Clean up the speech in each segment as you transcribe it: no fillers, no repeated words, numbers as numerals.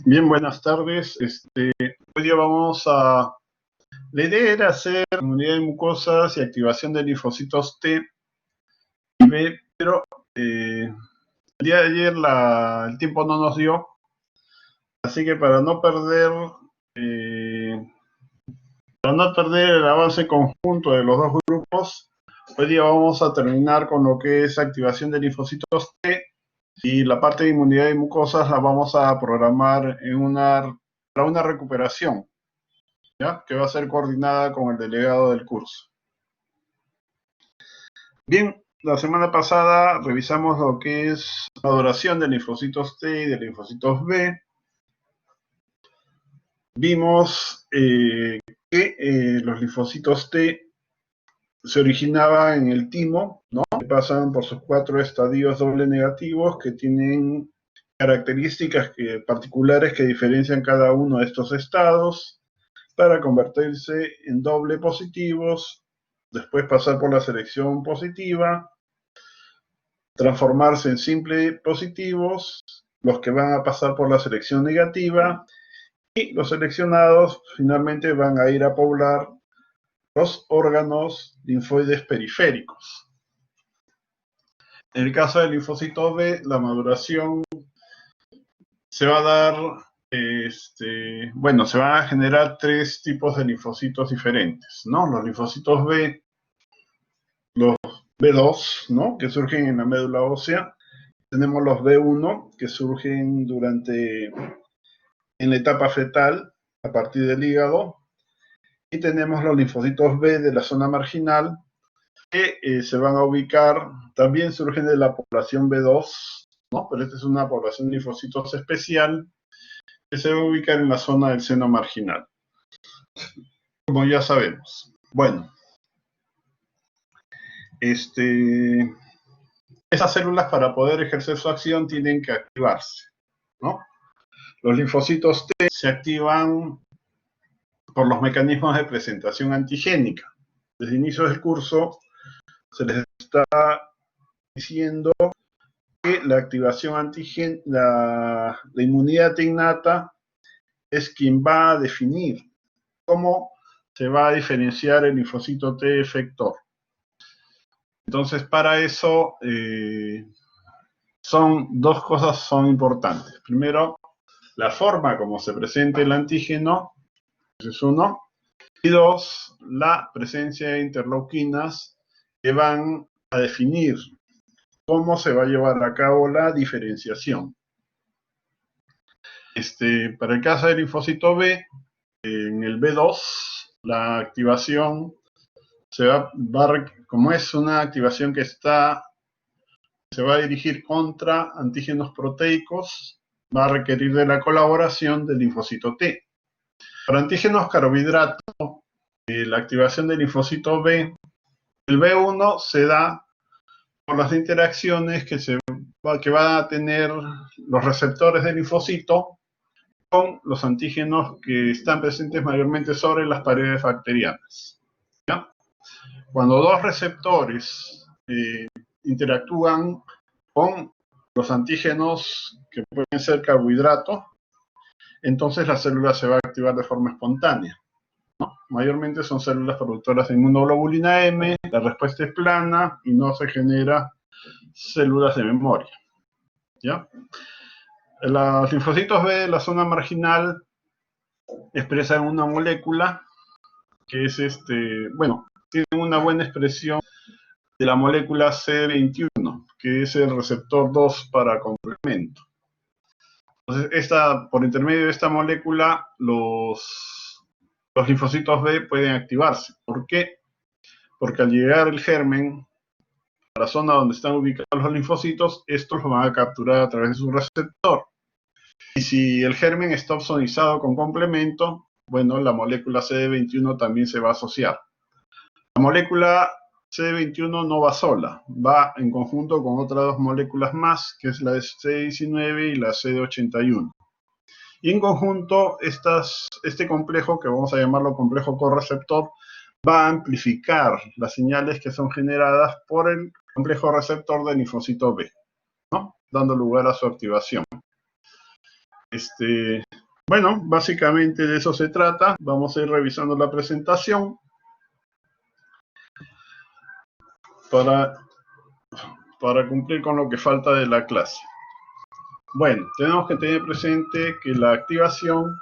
Bien, buenas tardes. Hoy día La idea era hacer inmunidad de mucosas y activación de linfocitos T y B, pero el día de ayer el tiempo no nos dio, así que eh, para no perder el avance conjunto de los dos grupos, hoy día vamos a terminar con lo que es activación de linfocitos T y la parte de inmunidad de mucosas la vamos a programar para una recuperación, ¿ya? Que va a ser coordinada con el delegado del curso. Bien, la semana pasada revisamos lo que es la duración de linfocitos T y de linfocitos B. Vimos que los linfocitos T se originaban en el timo, ¿no? Que pasan por sus 4 estadios doble negativos que tienen características particulares que diferencian cada uno de estos estados para convertirse en doble positivos, después pasar por la selección positiva, transformarse en simple positivos, los que van a pasar por la selección negativa, y los seleccionados finalmente van a ir a poblar los órganos linfoides periféricos. En el caso del linfocito B, la maduración se va a dar, se van a generar 3 tipos de linfocitos diferentes, ¿no? Los linfocitos B, los B2, ¿no? Que surgen en la médula ósea. Tenemos los B1, que surgen en la etapa fetal, a partir del hígado. Y tenemos los linfocitos B de la zona marginal, que se van a ubicar, también surgen de la población B2, ¿no? Pero esta es una población de linfocitos especial, que se va a ubicar en la zona del seno marginal, como ya sabemos. Bueno, esas células, para poder ejercer su acción, tienen que activarse, ¿no? Los linfocitos T se activan por los mecanismos de presentación antigénica. Desde inicio del curso se les está diciendo que la activación antigénica, la inmunidad innata, es quien va a definir cómo se va a diferenciar el linfocito T efector. Entonces, para eso, dos cosas son importantes. Primero, la forma como se presenta el antígeno, ese es uno. Y dos, la presencia de interleuquinas que van a definir cómo se va a llevar a cabo la diferenciación. Para el caso del linfocito B, en el B2, la activación como es una activación que se va a dirigir contra antígenos proteicos, va a requerir de la colaboración del linfocito T. Para antígenos carbohidratos, la activación del linfocito B, el B1 se da por las interacciones que van a tener los receptores del linfocito con los antígenos que están presentes mayormente sobre las paredes bacterianas, ¿ya? Cuando dos receptores interactúan con los antígenos que pueden ser carbohidratos, entonces la célula se va a activar de forma espontánea, ¿no? Mayormente son células productoras de inmunoglobulina M, la respuesta es plana y no se genera células de memoria, ¿ya? Los linfocitos B de la zona marginal expresan una molécula que es tienen una buena expresión de la molécula CD21, que es el receptor 2 para complemento. Entonces, por intermedio de esta molécula, los linfocitos B pueden activarse. ¿Por qué? Porque al llegar el germen a la zona donde están ubicados los linfocitos, estos lo van a capturar a través de su receptor. Y si el germen está opsonizado con complemento, bueno, la molécula CD21 también se va a asociar. La molécula CD21 no va sola, va en conjunto con otras 2 moléculas más, que es la CD19 y la CD81. Y en conjunto, este complejo, que vamos a llamarlo complejo correceptor, va a amplificar las señales que son generadas por el complejo receptor del linfocito B, ¿no? Dando lugar a su activación. Bueno, básicamente de eso se trata. Vamos a ir revisando la presentación para cumplir con lo que falta de la clase. Bueno, tenemos que tener presente que la activación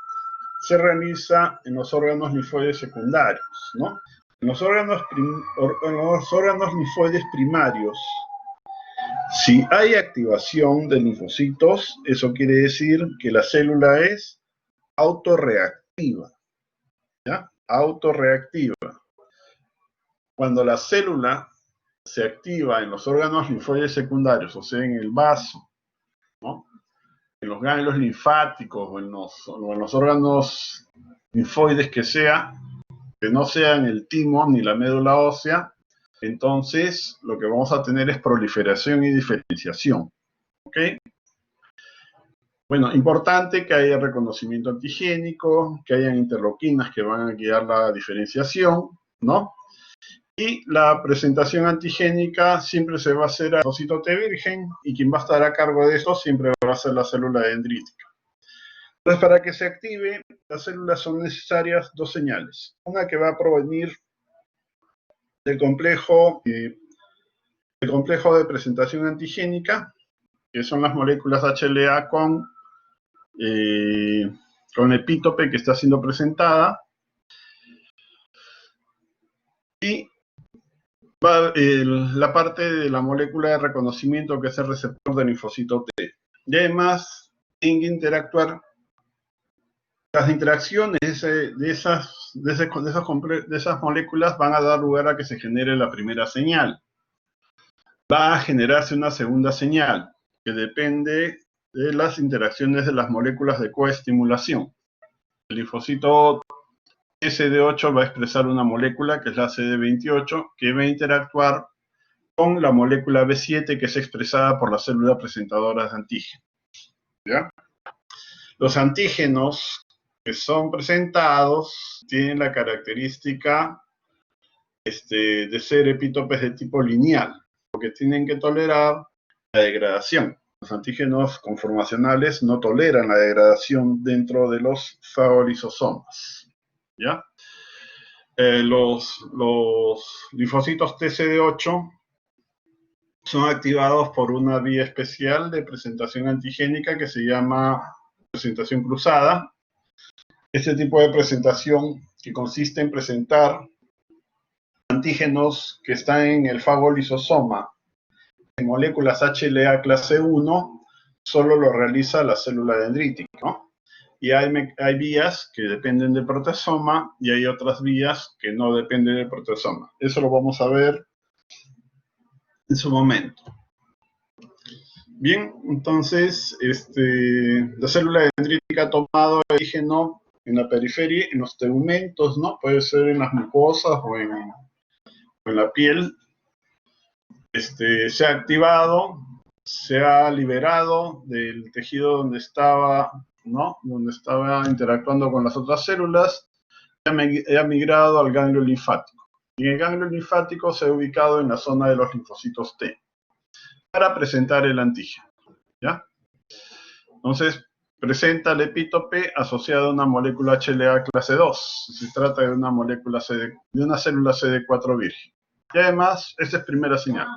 se realiza en los órganos linfoides secundarios, ¿no? En los órganos linfoides primarios, si hay activación de linfocitos, eso quiere decir que la célula es autorreactiva, ¿ya? Autorreactiva. Cuando la célula se activa en los órganos linfoides secundarios, o sea, en el vaso, ¿no? En los ganglios linfáticos o en los órganos linfoides que no sean el timo ni la médula ósea, entonces lo que vamos a tener es proliferación y diferenciación. ¿Ok? Bueno, importante que haya reconocimiento antigénico, que hayan interleuquinas que van a guiar la diferenciación, ¿no? Y la presentación antigénica siempre se va a hacer a linfocito T virgen, y quien va a estar a cargo de esto siempre va a ser la célula dendrítica. Entonces, para que se active, las células son necesarias dos señales. Una que va a provenir del complejo de presentación antigénica, que son las moléculas HLA con epítope que está siendo presentada. Y la parte de la molécula de reconocimiento, que es el receptor del linfocito T. Y además, tienen que interactuar. Las interacciones de esas moléculas van a dar lugar a que se genere la primera señal. Va a generarse una segunda señal, que depende de las interacciones de las moléculas de coestimulación. El linfocito CD8 va a expresar una molécula, que es la CD28, que va a interactuar con la molécula B7, que es expresada por la célula presentadora de antígenos. ¿Ya? Los antígenos que son presentados tienen la característica de ser epítopes de tipo lineal, porque tienen que tolerar la degradación. Los antígenos conformacionales no toleran la degradación dentro de los fagolisosomas. ¿Ya? Los linfocitos TCD8 son activados por una vía especial de presentación antigénica que se llama presentación cruzada. Este tipo de presentación, que consiste en presentar antígenos que están en el fagolisosoma en moléculas HLA clase 1, solo lo realiza la célula dendrítica, ¿no? Y hay vías que dependen del proteasoma y hay otras vías que no dependen del proteasoma. Eso lo vamos a ver en su momento. Bien, entonces, la célula dendrítica ha tomado el antígeno en la periferia, en los tegumentos, ¿no? Puede ser en las mucosas o en la piel. Se ha activado, se ha liberado del tejido donde estaba, ¿no? Donde estaba interactuando con las otras células, y ha migrado al ganglio linfático. Y el ganglio linfático se ha ubicado en la zona de los linfocitos T para presentar el antígeno, ¿ya? Entonces, presenta el epítope asociado a una molécula HLA clase 2. Se trata de una molécula de una célula CD4 virgen. Y además, esta es primera señal.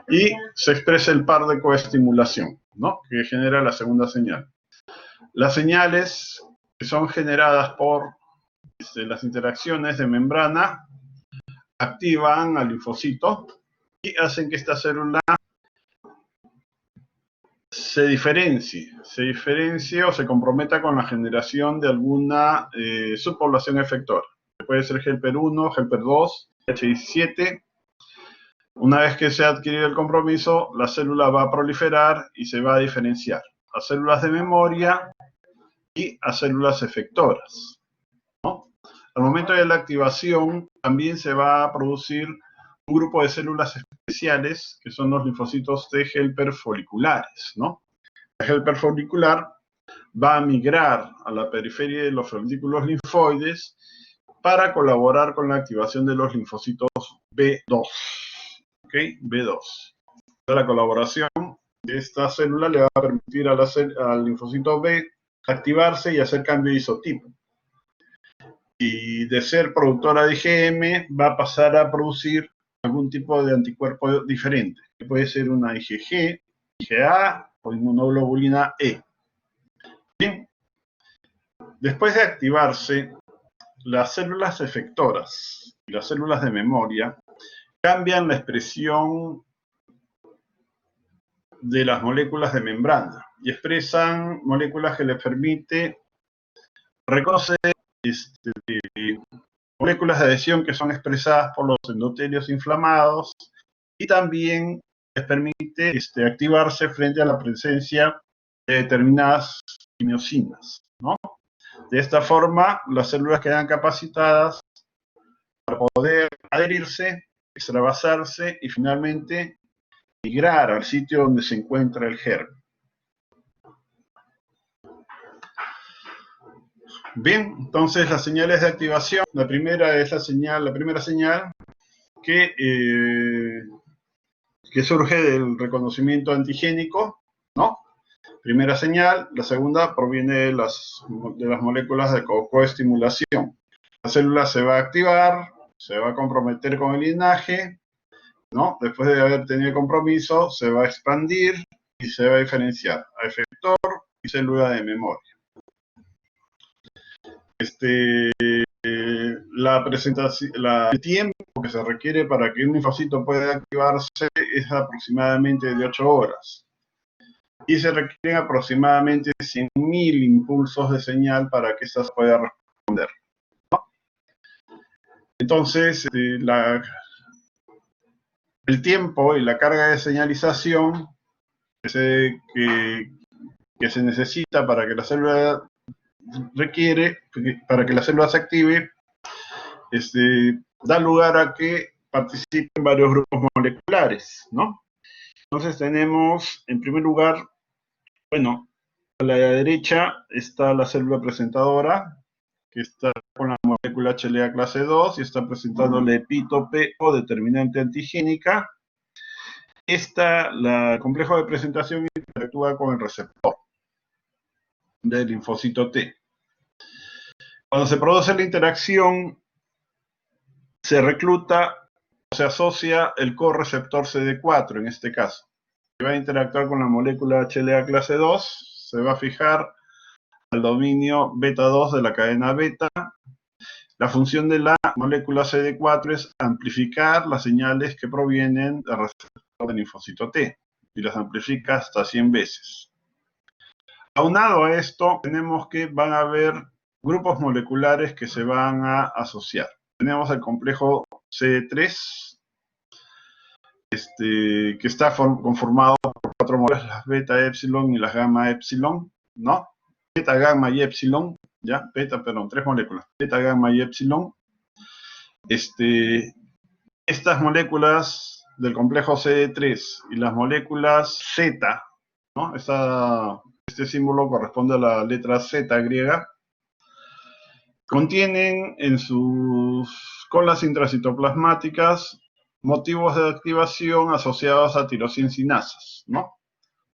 Y se expresa el par de coestimulación, ¿no? Que genera la segunda señal. Las señales que son generadas por las interacciones de membrana activan al linfocito y hacen que esta célula se diferencie o se comprometa con la generación de alguna subpoblación efectora. Puede ser helper 1, helper 2, H17. Una vez que se ha adquirido el compromiso, la célula va a proliferar y se va a diferenciar a células de memoria y a células efectoras, ¿no? Al momento de la activación, también se va a producir un grupo de células especiales, que son los linfocitos T helper foliculares, ¿no? El helper folicular va a migrar a la periferia de los folículos linfoides para colaborar con la activación de los linfocitos B2. ¿Ok? B2. La colaboración de esta célula le va a permitir al linfocito B activarse y hacer cambio de isotipo. Y de ser productora de IgM, va a pasar a producir algún tipo de anticuerpo diferente, que puede ser una IgG, IgA o inmunoglobulina E. Bien, después de activarse, las células efectoras y las células de memoria cambian la expresión de las moléculas de membrana y expresan moléculas que les permite reconocer moléculas de adhesión que son expresadas por los endotelios inflamados y también les permite activarse frente a la presencia de determinadas quimiosinas, ¿no? De esta forma, las células quedan capacitadas para poder adherirse, extravasarse y finalmente migrar al sitio donde se encuentra el germen. Bien, entonces las señales de activación, la primera es la primera señal que surge del reconocimiento antigénico, ¿no? Primera señal. La segunda proviene de las moléculas de coestimulación. La célula se va a activar, se va a comprometer con el linaje, ¿no? Después de haber tenido compromiso, se va a expandir y se va a diferenciar a efector y célula de memoria. El tiempo que se requiere para que un linfocito pueda activarse es aproximadamente de 8 horas. Y se requieren aproximadamente 100.000 impulsos de señal para que ésta pueda responder, ¿no? Entonces, el tiempo y la carga de señalización que se necesita para que la célula para que la célula se active, da lugar a que participen varios grupos moleculares, ¿no? Entonces tenemos, en primer lugar, bueno, a la derecha está la célula presentadora, que está con la molécula HLA clase 2 y está presentando el epítope o determinante antigénica. El complejo de presentación interactúa con el receptor del linfocito T. Cuando se produce la interacción, se recluta o se asocia el correceptor CD4 en este caso. Se va a interactuar con la molécula HLA clase 2, se va a fijar al dominio beta 2 de la cadena beta. La función de la molécula CD4 es amplificar las señales que provienen del receptor del linfocito T y las amplifica hasta 100 veces. Aunado a esto, tenemos que van a haber grupos moleculares que se van a asociar. Tenemos el complejo CD3, que está conformado por 4 moléculas, las beta epsilon y las gamma epsilon, ¿no? Beta, gamma y epsilon, ¿ya? Perdón, 3 moléculas, beta, gamma y epsilon. Estas moléculas del complejo CD3 y las moléculas Z, ¿no? Este símbolo corresponde a la letra Z griega, contienen en sus colas intracitoplasmáticas motivos de activación asociados a tirosinasas, ¿no?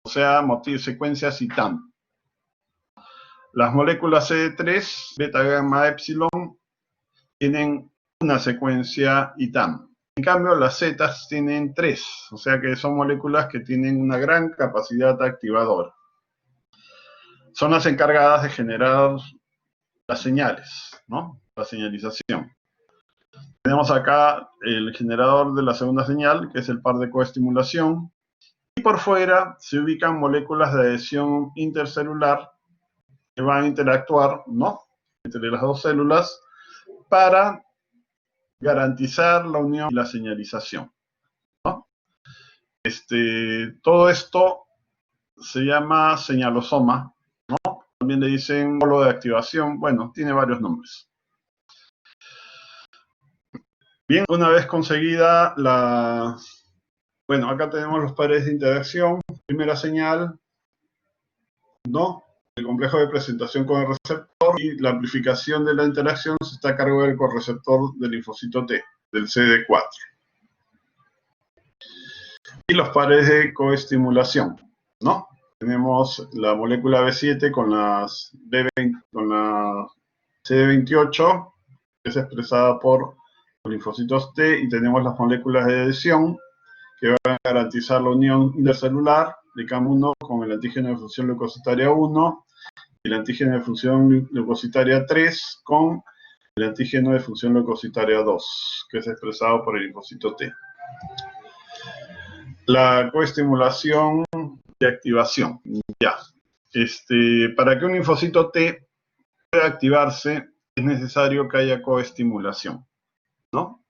O sea, secuencias ITAM. Las moléculas CD3, beta, gamma, epsilon, tienen una secuencia ITAM. En cambio, las Zetas tienen 3, o sea que son moléculas que tienen una gran capacidad activadora. Son las encargadas de generar las señales, ¿no? La señalización. Tenemos acá el generador de la segunda señal, que es el par de coestimulación. Y por fuera se ubican moléculas de adhesión intercelular que van a interactuar, ¿no?, entre las dos células para garantizar la unión y la señalización, ¿no? Todo esto se llama señalosoma, ¿no? También le dicen polo de activación. Bueno, tiene varios nombres. Bien, una vez conseguida bueno, acá tenemos los pares de interacción. Primera señal, ¿no?, el complejo de presentación con el receptor, y la amplificación de la interacción se está a cargo del correceptor del linfocito T, del CD4. Y los pares de coestimulación, ¿no? tenemos la molécula B7 con la CD28, que es expresada por los linfocitos T, y tenemos las moléculas de adhesión, que van a garantizar la unión intercelular de CAM1 con el antígeno de función leucocitaria 1 y el antígeno de función leucocitaria 3 con el antígeno de función leucocitaria 2, que es expresado por el linfocito T. La coestimulación de activación. Ya. Para que un linfocito T pueda activarse, es necesario que haya coestimulación, ¿no?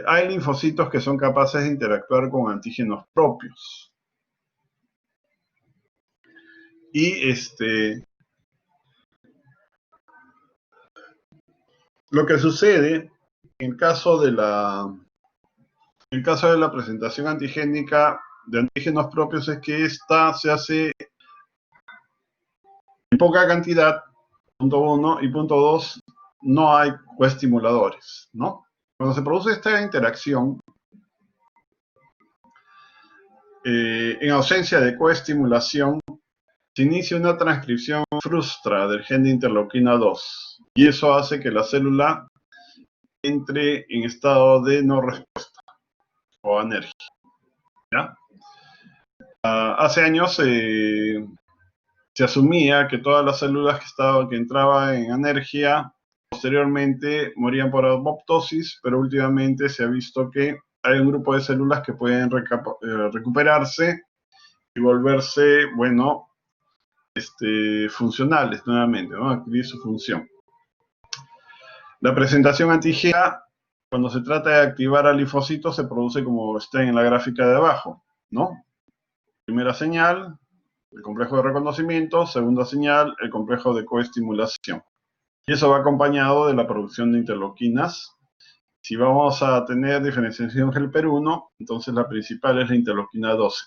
Hay linfocitos que son capaces de interactuar con antígenos propios. Y lo que sucede en el caso de la presentación antigénica de antígenos propios es que esta se hace en poca cantidad, punto 1, y punto 2, no hay coestimuladores, ¿no? Cuando se produce esta interacción, en ausencia de coestimulación, se inicia una transcripción frustra del gen de interleuquina 2, y eso hace que la célula entre en estado de no respuesta o anergia, ¿ya? Hace años se asumía que todas las células que entraban en anergia posteriormente morían por apoptosis, pero últimamente se ha visto que hay un grupo de células que pueden recuperarse y volverse, bueno, funcionales nuevamente, ¿no? Adquirir su función. La presentación antigénica, cuando se trata de activar al linfocito, se produce como está en la gráfica de abajo, ¿no? Primera señal, el complejo de reconocimiento. Segunda señal, el complejo de coestimulación. Y eso va acompañado de la producción de interleuquinas. Si vamos a tener diferenciación HELPER1, entonces la principal es la interleuquina 12.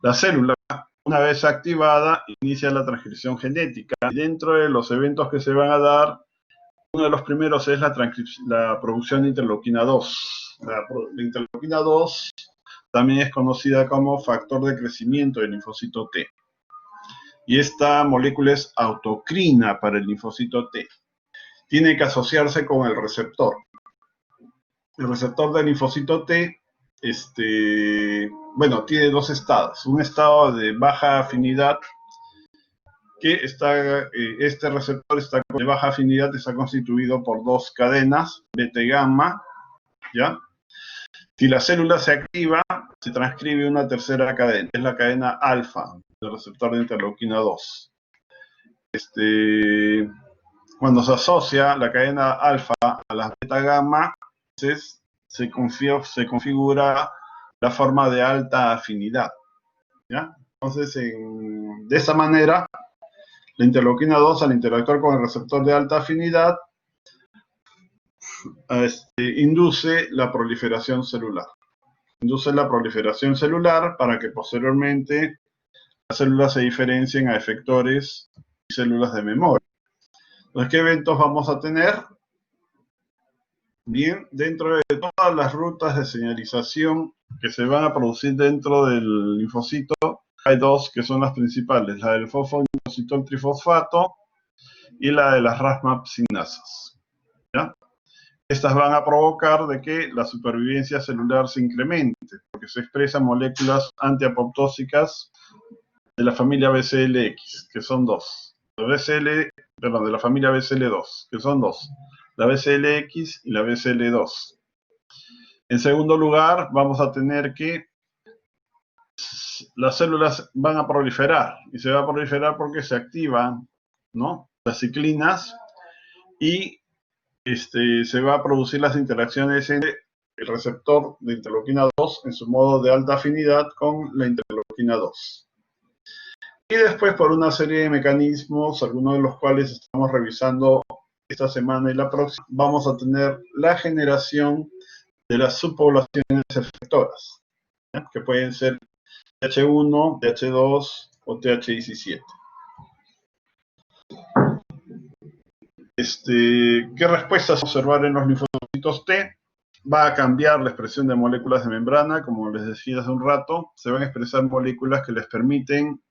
La célula, una vez activada, inicia la transcripción genética. Y dentro de los eventos que se van a dar, uno de los primeros es la producción de interleuquina 2. La interleuquina 2 también es conocida como factor de crecimiento del linfocito T. Y esta molécula es autocrina para el linfocito T. Tiene que asociarse con el receptor. El receptor del linfocito T, bueno, tiene dos estados. Un estado de baja afinidad, que este receptor de baja afinidad está constituido por dos cadenas, beta y gamma, ¿ya? Si la célula se activa, se transcribe una tercera cadena, es la cadena alfa del receptor de interleuquina 2. Cuando se asocia la cadena alfa a la beta gamma, entonces se configura la forma de alta afinidad, ¿ya? Entonces, de esa manera, la interleuquina 2, al interactuar con el receptor de alta afinidad, induce la proliferación celular. Induce la proliferación celular para que posteriormente las células se diferencien a efectores y células de memoria. Entonces, ¿qué eventos vamos a tener? Bien, dentro de todas las rutas de señalización que se van a producir dentro del linfocito, hay dos que son las principales, la del fosfoinositol trifosfato y la de las RAS-MAP sinasas, ¿ya? Estas van a provocar de que la supervivencia celular se incremente, porque se expresan moléculas antiapoptósicas de la familia BCLX, que son dos. De la familia BCL2, que son dos. La BCLX y la BCL2. En segundo lugar, vamos a tener que las células van a proliferar, y se va a proliferar porque se activan, ¿no?, las ciclinas, y se va a producir las interacciones entre el receptor de interleuquina 2 en su modo de alta afinidad con la interleuquina 2. Y después, por una serie de mecanismos, algunos de los cuales estamos revisando esta semana y la próxima, vamos a tener la generación de las subpoblaciones efectoras, ¿ya?, que pueden ser TH1, TH2 o TH17. ¿Qué respuestas observar en los linfocitos T? va a cambiar la expresión de moléculas de membrana, como les decía hace un rato. Se van a expresar moléculas que les permiten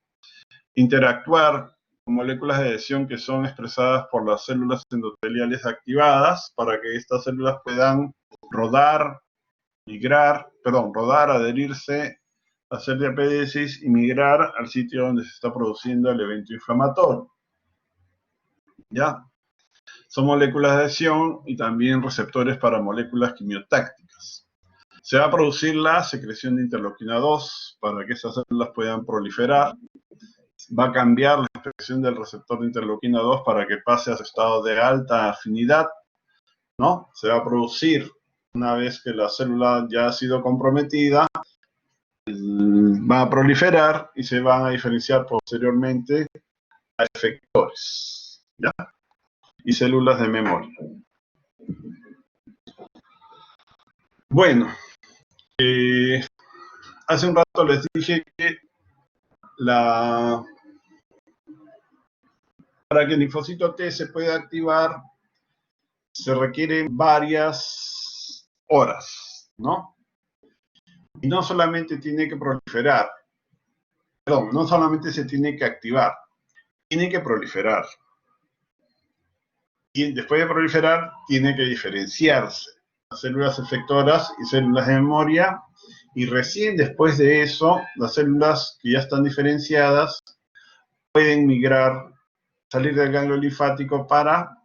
interactuar con moléculas de adhesión que son expresadas por las células endoteliales activadas para que estas células puedan rodar, adherirse, hacer diapédesis y migrar al sitio donde se está produciendo el evento inflamatorio. ¿Ya? Son moléculas de adhesión y también receptores para moléculas quimiotácticas. Se va a producir la secreción de interleuquina 2 para que esas células puedan proliferar. Va a cambiar la expresión del receptor de interleuquina 2 para que pase a su estado de alta afinidad, ¿no? Se va a producir una vez que la célula ya ha sido comprometida, va a proliferar y se van a diferenciar posteriormente a efectores, ¿ya? Y células de memoria. Bueno, hace un rato les dije que para que el linfocito T se pueda activar se requieren varias horas, ¿no? Y no solamente tiene que proliferar, no solamente se tiene que activar, tiene que proliferar. Y después de proliferar, tiene que diferenciarse las células efectoras y células de memoria, y recién después de eso, las células que ya están diferenciadas pueden migrar, salir del ganglio linfático para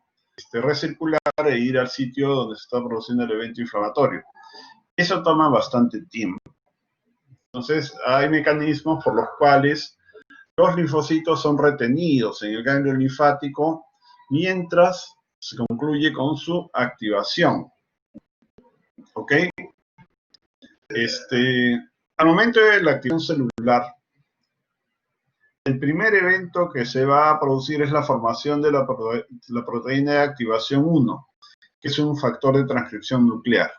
recircular e ir al sitio donde se está produciendo el evento inflamatorio. Eso toma bastante tiempo. Entonces, hay mecanismos por los cuales los linfocitos son retenidos en el ganglio linfático mientras se concluye con su activación. ¿Ok? Al momento de la activación celular, el primer evento que se va a producir es la formación de la proteína de activación 1, que es un factor de transcripción nuclear.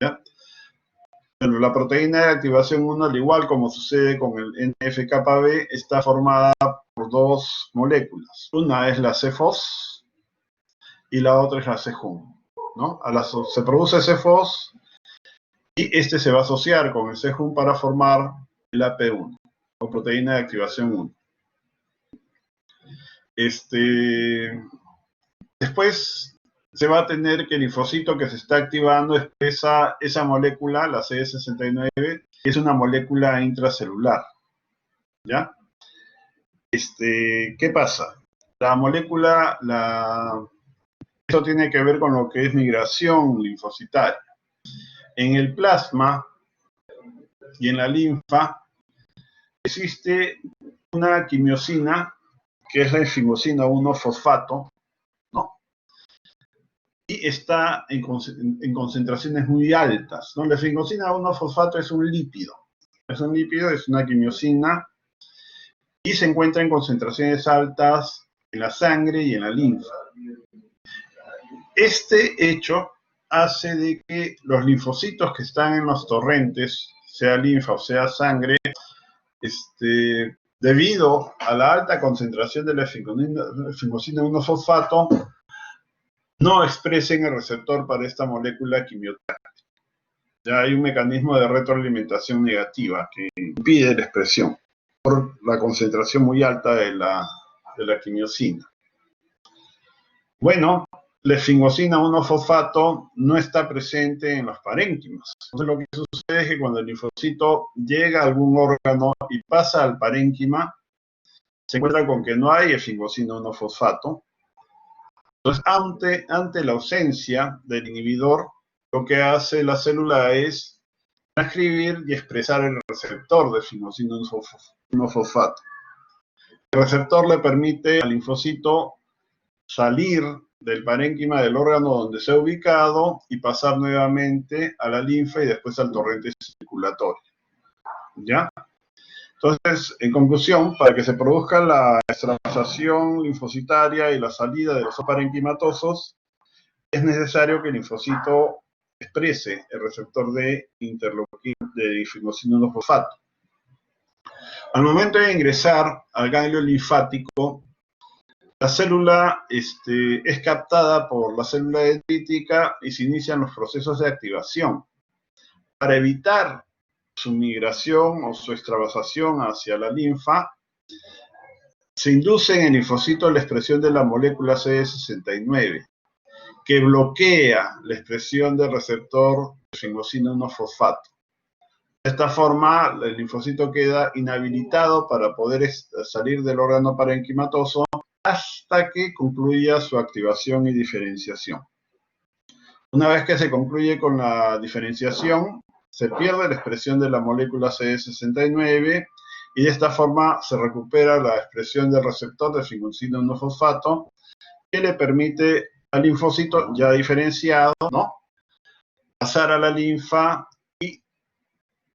¿Ya? Bueno, la proteína de activación 1, al igual como sucede con el NF-κB, está formada por dos moléculas. Una es la C-Fos y la otra es la C-Jun, ¿no? Se produce C-Fos y se va a asociar con el C-Jun para formar el AP1, o proteína de activación 1. Después se va a tener que el linfocito que se está activando expresa esa molécula, la CD69, que es una molécula intracelular. ¿Ya? ¿Qué pasa? La molécula, esto tiene que ver con lo que es migración linfocitaria. En el plasma y en la linfa existe una quimiosina, que es la enfimosina 1-fosfato, ¿no? Y está en concentraciones muy altas, ¿no? La enfimosina 1-fosfato es un lípido. Es una quimiosina y se encuentra en concentraciones altas en la sangre y en la linfa. Este hecho hace de que los linfocitos que están en los torrentes, sea linfa o sea sangre, debido a la alta concentración de la enfimosina 1-fosfato, no expresen el receptor para esta molécula quimiotáctica. Ya hay un mecanismo de retroalimentación negativa que impide la expresión por la concentración muy alta de la quimiosina. Bueno, la enfimosina 1-fosfato no está presente en los parénquimas. Entonces lo que sucede es que cuando el linfocito llega a algún órgano y pasa al parénquima, se encuentra con que no hay enfimosina 1-fosfato. Entonces, ante la ausencia del inhibidor, lo que hace la célula es transcribir y expresar el receptor de enfimosina 1-fosfato. El receptor le permite al linfocito salir del parénquima del órgano donde se ha ubicado y pasar nuevamente a la linfa y después al torrente circulatorio. ¿Ya? Entonces, en conclusión, para que se produzca la extravasación linfocitaria y la salida de los parenquimatosos, es necesario que el linfocito exprese el receptor de enfimosina 1-fosfato. Al momento de ingresar al ganglio linfático, la célula es captada por la célula dendrítica y se inician los procesos de activación. Para evitar su migración o su extravasación hacia la linfa, se induce en el linfocito la expresión de la molécula CD69, que bloquea la expresión del receptor de esfingosina 1-fosfato. De esta forma, el linfocito queda inhabilitado para poder salir del órgano parenquimatoso hasta que concluya su activación y diferenciación. Una vez que se concluye con la diferenciación, se pierde la expresión de la molécula CD69 y de esta forma se recupera la expresión del receptor de esfingosina 1-fosfato que le permite al linfocito ya diferenciado, ¿no?, pasar a la linfa y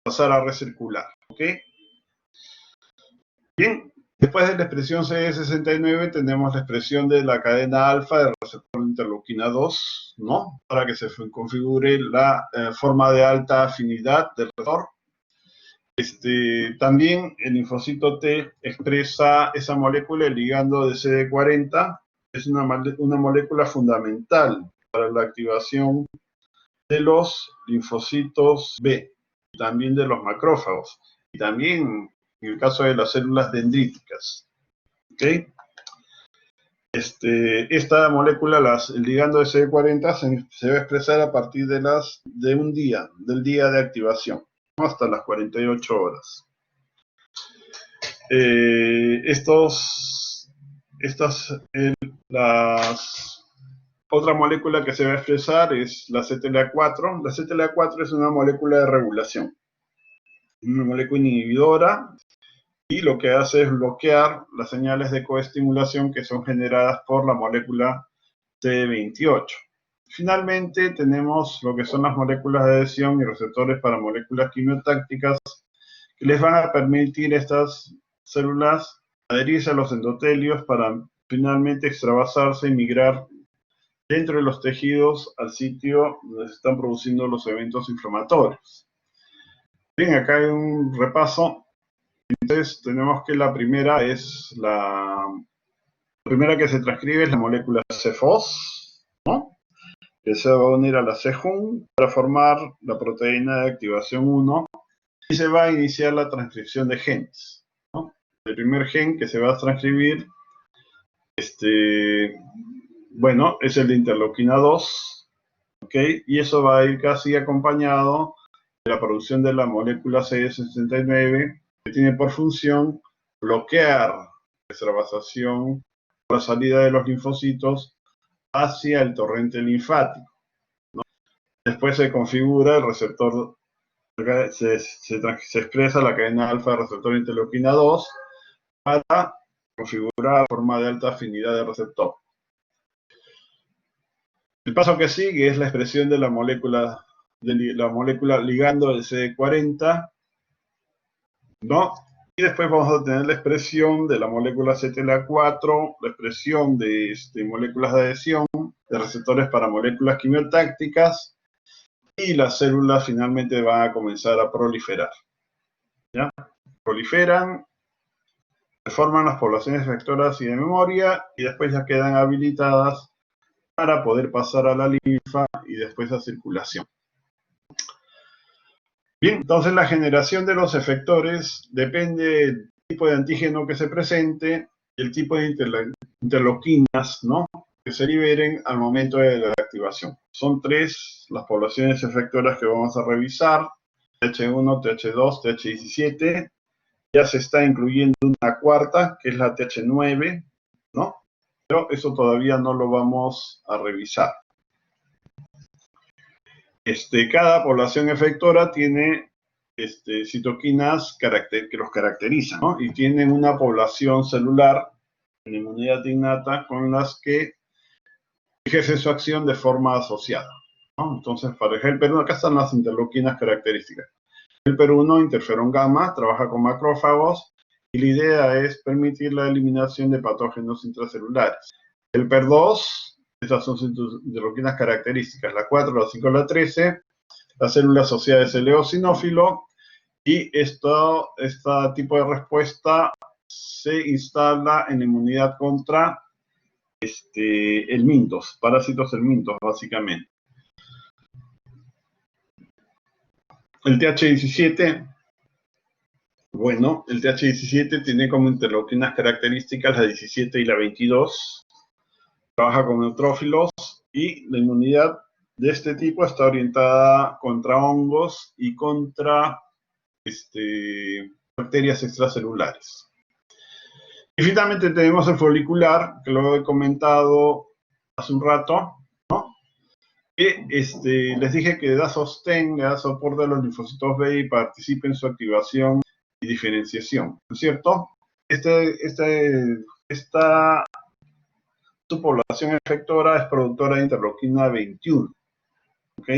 pasar a recircular, ¿ok? Bien, después de la expresión CD69 tenemos la expresión de la cadena alfa del receptor de interleuquina 2, ¿no?, para que se configure la forma de alta afinidad del receptor. También el linfocito T expresa esa molécula, el ligando de CD40, es una molécula fundamental para la activación de los linfocitos B, y también de los macrófagos, y también en el caso de las células dendríticas. ¿Okay? Esta molécula, el ligando de CD40, se va a expresar a partir del día de activación, hasta las 48 horas. Otra molécula que se va a expresar es la CTLA4. La CTLA4 es una molécula de regulación, una molécula inhibidora, y lo que hace es bloquear las señales de coestimulación que son generadas por la molécula CD28. Finalmente tenemos lo que son las moléculas de adhesión y receptores para moléculas quimiotácticas que les van a permitir a estas células adherirse a los endotelios para finalmente extravasarse y migrar dentro de los tejidos al sitio donde se están produciendo los eventos inflamatorios. Bien, acá hay un repaso. Entonces tenemos que la primera que se transcribe es la molécula CFOS, ¿no?, que se va a unir a la CJUN para formar la proteína de activación 1 y se va a iniciar la transcripción de genes, ¿no? El primer gen que se va a transcribir bueno, es el de interleuquina 2, ¿ok? Y eso va a ir casi acompañado de la producción de la molécula CD69, que tiene por función bloquear la extravasación por la salida de los linfocitos hacia el torrente linfático, ¿no? Después se configura el receptor, se expresa la cadena alfa del receptor de interleuquina 2 para configurar la forma de alta afinidad del receptor. El paso que sigue es la expresión de la molécula ligando del CD40, ¿no? Y después vamos a tener la expresión de la molécula CTLA4, la expresión de moléculas de adhesión, de receptores para moléculas quimiotácticas, y las células finalmente van a comenzar a proliferar, ¿ya? Proliferan, se forman las poblaciones efectoras y de memoria, y después ya quedan habilitadas para poder pasar a la linfa y después a circulación. Bien, entonces la generación de los efectores depende del tipo de antígeno que se presente y el tipo de interleuquinas, ¿no?, que se liberen al momento de la activación. Son 3 las poblaciones efectoras que vamos a revisar: TH1, TH2, TH17. Ya se está incluyendo una cuarta, que es la TH9, ¿no? Pero eso todavía no lo vamos a revisar. Cada población efectora tiene citoquinas que los caracterizan, ¿no? Y tienen una población celular en inmunidad innata con las que ejerce su acción de forma asociada, ¿no? Entonces, para el helper, acá están las interleuquinas características. Helper 1, interferón gamma, trabaja con macrófagos y la idea es permitir la eliminación de patógenos intracelulares. Helper 2, estas son sus interleuquinas características, la 4, la 5, la 13, la célula asociada es el eosinófilo, y este tipo de respuesta se instala en inmunidad contra helmintos, parásitos helmintos, básicamente. El TH17, bueno, el TH17 tiene como interleuquinas características la 17 y la 22. Trabaja con neutrófilos y la inmunidad de este tipo está orientada contra hongos y contra bacterias extracelulares. Y finalmente tenemos el folicular, que lo he comentado hace un rato, ¿no? Que les dije que da sostén, da soporte a los linfocitos B y participa en su activación y diferenciación, ¿no es cierto? Su población efectora es productora de interleuquina 21, ¿ok?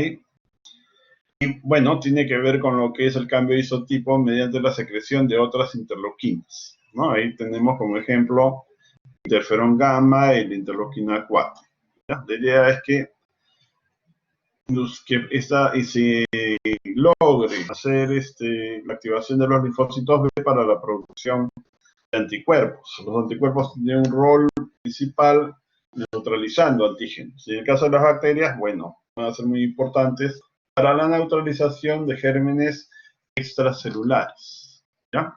Y bueno, tiene que ver con lo que es el cambio de isotipo mediante la secreción de otras interleuquinas, ¿no? Ahí tenemos como ejemplo interferón gamma y la interleuquina 4. ¿Ya? La idea es que se logre hacer la activación de los linfocitos B para la producción de anticuerpos. Los anticuerpos tienen un rol principal neutralizando antígenos. Y en el caso de las bacterias, bueno, van a ser muy importantes para la neutralización de gérmenes extracelulares. ¿Ya?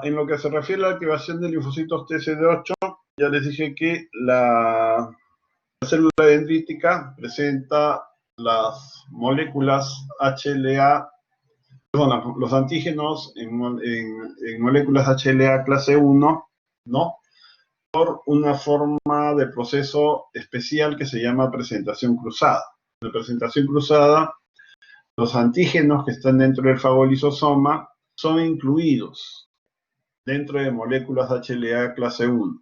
En lo que se refiere a la activación de linfocitos TCD8, ya les dije que la célula dendrítica presenta las moléculas HLA, perdón, los antígenos en moléculas HLA clase 1, ¿no? Por una forma de proceso especial que se llama presentación cruzada. En la presentación cruzada, los antígenos que están dentro del fagolisosoma son incluidos dentro de moléculas HLA clase 1.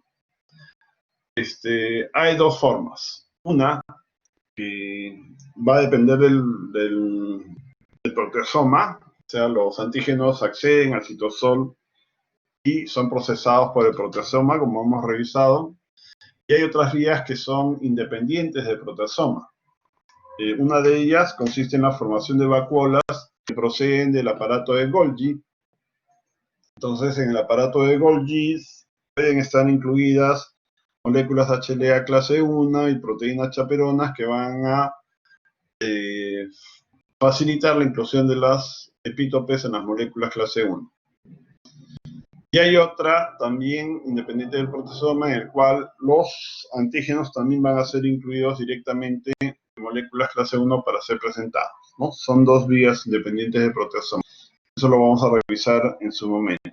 Hay dos formas. Una, que va a depender del proteasoma, o sea, los antígenos acceden al citosol y son procesados por el proteasoma, como hemos revisado. Y hay otras vías que son independientes del proteasoma. Una de ellas consiste en la formación de vacuolas que proceden del aparato de Golgi. Entonces, en el aparato de Golgi pueden estar incluidas moléculas HLA clase 1 y proteínas chaperonas que van a facilitar la inclusión de las epítopes en las moléculas clase 1. Y hay otra también independiente del proteasoma en el cual los antígenos también van a ser incluidos directamente en moléculas clase 1 para ser presentados, ¿no? Son dos vías independientes del proteasoma. Eso lo vamos a revisar en su momento.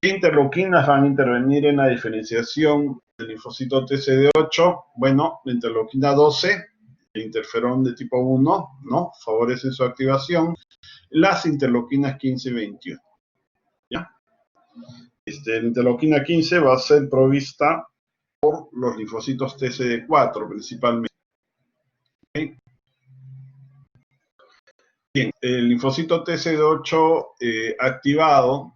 ¿Qué interleuquinas van a intervenir en la diferenciación del linfocito TCD8? Bueno, la interleuquina 12, el interferón de tipo 1, ¿no? Favorecen su activación. Las interleuquinas 15 y 21. ¿Ya? La interleuquina 15 va a ser provista por los linfocitos TCD4 principalmente. ¿Okay? Bien, el linfocito TCD8 activado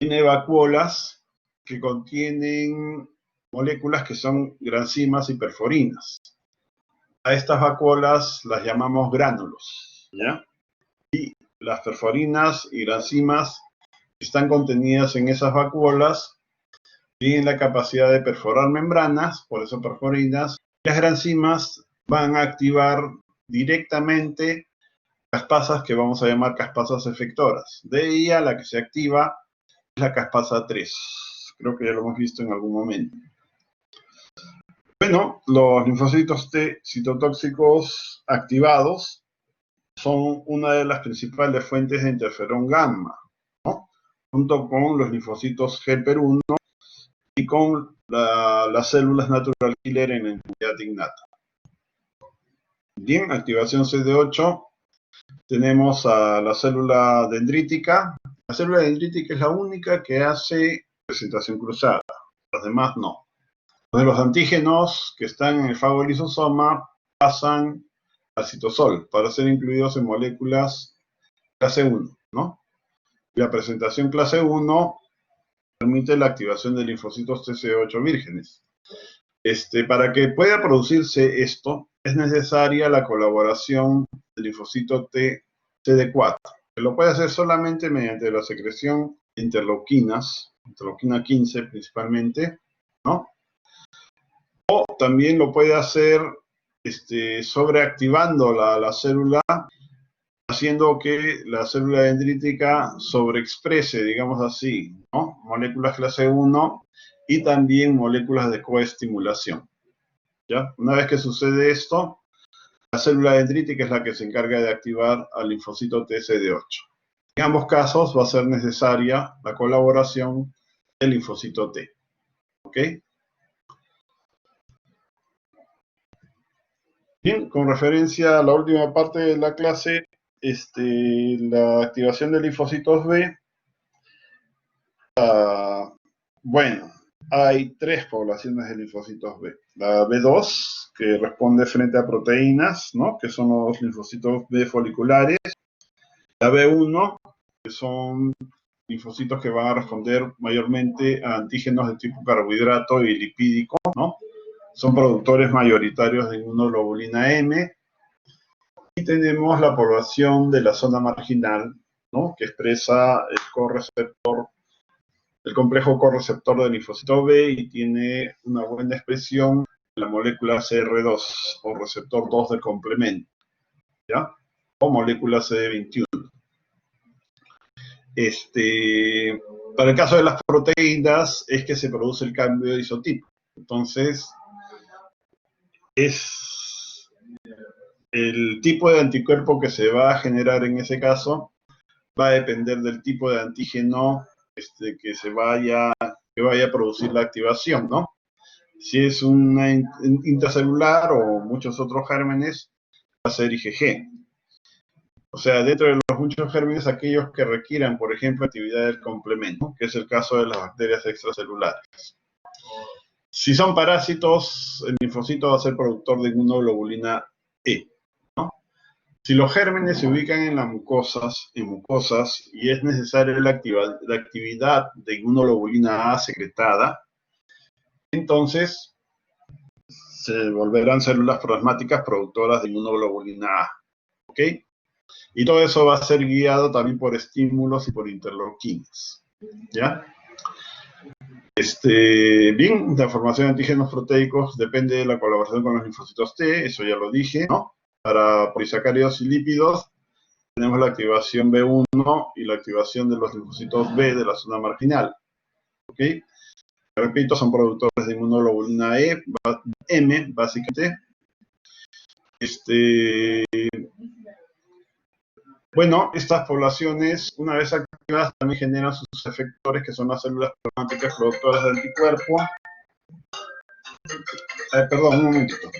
tiene vacuolas que contienen moléculas que son granzimas y perforinas. A estas vacuolas las llamamos gránulos, ¿ya? Y las perforinas y granzimas que están contenidas en esas vacuolas tienen la capacidad de perforar membranas, por eso perforinas. Las granzimas van a activar directamente caspasas que vamos a llamar caspasas efectoras. De ella la que se activa es la caspasa 3. Creo que ya lo hemos visto en algún momento. Bueno, los linfocitos T citotóxicos activados son una de las principales fuentes de interferón gamma, ¿no? Junto con los linfocitos Helper 1 y con las células natural killer en la inmunidad innata. Bien, activación CD8. Tenemos a la célula dendrítica. La célula dendrítica es la única que hace presentación cruzada. Las demás no. Entonces, los antígenos que están en el fagolisosoma pasan al citosol para ser incluidos en moléculas clase 1, ¿no? La presentación clase 1 permite la activación de linfocitos TCD8 vírgenes. Para que pueda producirse esto, es necesaria la colaboración del linfocito TCD4, que lo puede hacer solamente mediante la secreción de interleuquinas, interleuquina 15 principalmente, ¿no? O también lo puede hacer sobreactivando la célula, haciendo que la célula dendrítica sobreexprese, digamos así, ¿no? Moléculas clase 1 y también moléculas de coestimulación, ¿ya? Una vez que sucede esto, la célula dendrítica es la que se encarga de activar al linfocito TCD8. En ambos casos va a ser necesaria la colaboración del linfocito T, ¿ok? Bien, con referencia a la última parte de la clase, la activación de linfocitos B, bueno, hay tres poblaciones de linfocitos B. La B2, que responde frente a proteínas, ¿no? Que son los linfocitos B foliculares. La B1, que son linfocitos que van a responder mayormente a antígenos de tipo carbohidrato y lipídico, ¿no? Son productores mayoritarios de inmunoglobulina M. Y tenemos la población de la zona marginal, ¿no? Que expresa el complejo correceptor del linfocito B y tiene una buena expresión de la molécula CR2 o receptor 2 de complemento, ¿ya? O molécula CD21. Para el caso de las proteínas es que se produce el cambio de isotipo. Entonces, es el tipo de anticuerpo que se va a generar en ese caso va a depender del tipo de antígeno que vaya a producir la activación, ¿no? Si es una intracelular o muchos otros gérmenes, va a ser IgG. O sea, dentro de los muchos gérmenes, aquellos que requieran, por ejemplo, actividad del complemento, que es el caso de las bacterias extracelulares. Si son parásitos, el linfocito va a ser productor de inmunoglobulina E, ¿no? Si los gérmenes se ubican en las mucosas, y es necesaria la actividad de inmunoglobulina A secretada, entonces se volverán células plasmáticas productoras de inmunoglobulina A, ¿ok? Y todo eso va a ser guiado también por estímulos y por interleuquinas, ¿ya? Bien, la formación de antígenos proteicos depende de la colaboración con los linfocitos T, eso ya lo dije, ¿no? Para polisacáridos y lípidos, tenemos la activación B1 y la activación de los linfocitos B de la zona marginal, ¿ok? Repito, son productores de inmunoglobulina M, básicamente. Bueno, estas poblaciones, una vez activadas, también generan sus efectores, que son las células plasmáticas productoras de anticuerpo. Perdón, un momentito.